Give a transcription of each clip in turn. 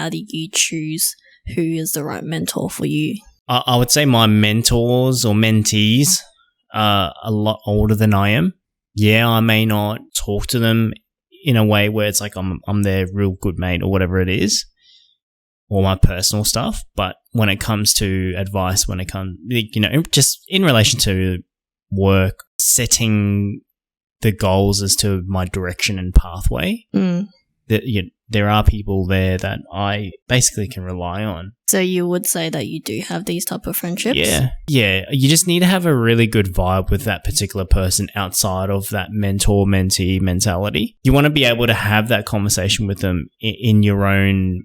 how do you choose who is the right mentor for you? I would say my mentors or mentees are a lot older than I am. Yeah, I may not talk to them in a way where it's like I'm their real good mate or whatever it is, or my personal stuff. But when it comes to advice, when it comes, just in relation to work, setting the goals as to my direction and pathway, there are people there that I basically can rely on. So you would say that you do have these type of friendships? Yeah. You just need to have a really good vibe with that particular person outside of that mentor-mentee mentality. You want to be able to have that conversation with them in your own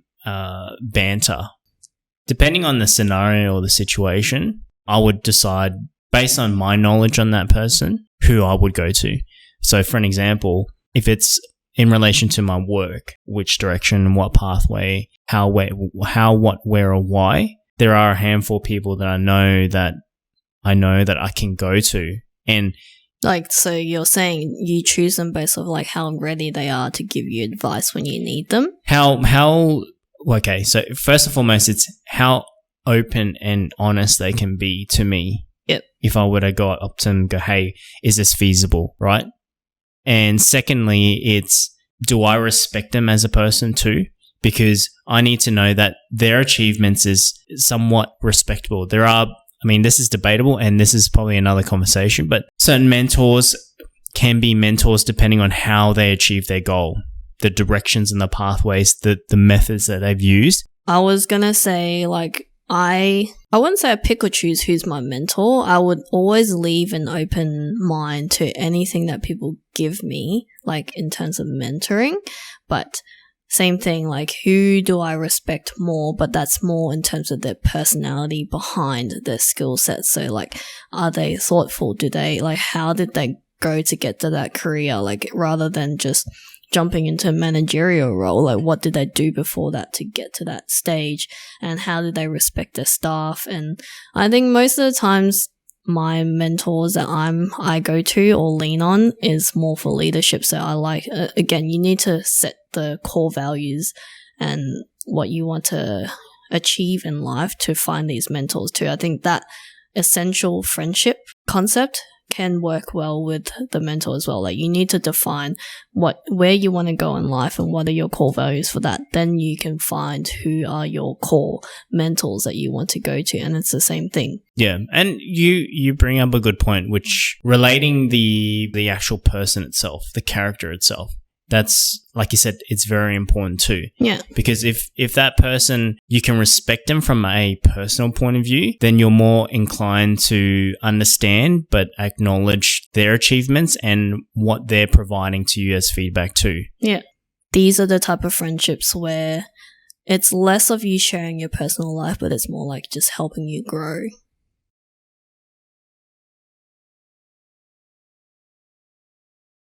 banter. Depending on the scenario or the situation, I would decide based on my knowledge on that person who I would go to. So for an example, if it's in relation to my work, which direction, what pathway, how, what, where, or why, there are a handful of people that I know that I can go to. And like, so you're saying you choose them based on like how ready they are to give you advice when you need them? Okay, so first and foremost, it's how open and honest they can be to me. Yep. If I were to go up to them and go, hey, is this feasible, right? And secondly, it's, do I respect them as a person too? Because I need to know that their achievements is somewhat respectable. This is debatable and this is probably another conversation, but certain mentors can be mentors depending on how they achieve their goal, the directions and the pathways, the methods that they've used. I was going to say, like, I wouldn't say I pick or choose who's my mentor. I would always leave an open mind to anything that people give me, like in terms of mentoring. But same thing, like who do I respect more? But that's more in terms of their personality behind their skill set. So like, are they thoughtful? How did they go to get to that career? Like rather than just jumping into a managerial role, like what did they do before that to get to that stage, and how did they respect their staff? And I think most of the times my mentors that I go to or lean on is more for leadership. So I like, again, you need to set the core values and what you want to achieve in life to find these mentors too. I think that essential friendship concept can work well with the mentor as well. Like you need to define where you want to go in life and what are your core values for that. Then you can find who are your core mentors that you want to go to, and it's the same thing. Yeah, and you bring up a good point, which relating the actual person itself, the character itself. That's, like you said, it's very important too. Yeah. Because if that person, you can respect them from a personal point of view, then you're more inclined to understand but acknowledge their achievements and what they're providing to you as feedback too. Yeah. These are the type of friendships where it's less of you sharing your personal life, but it's more like just helping you grow.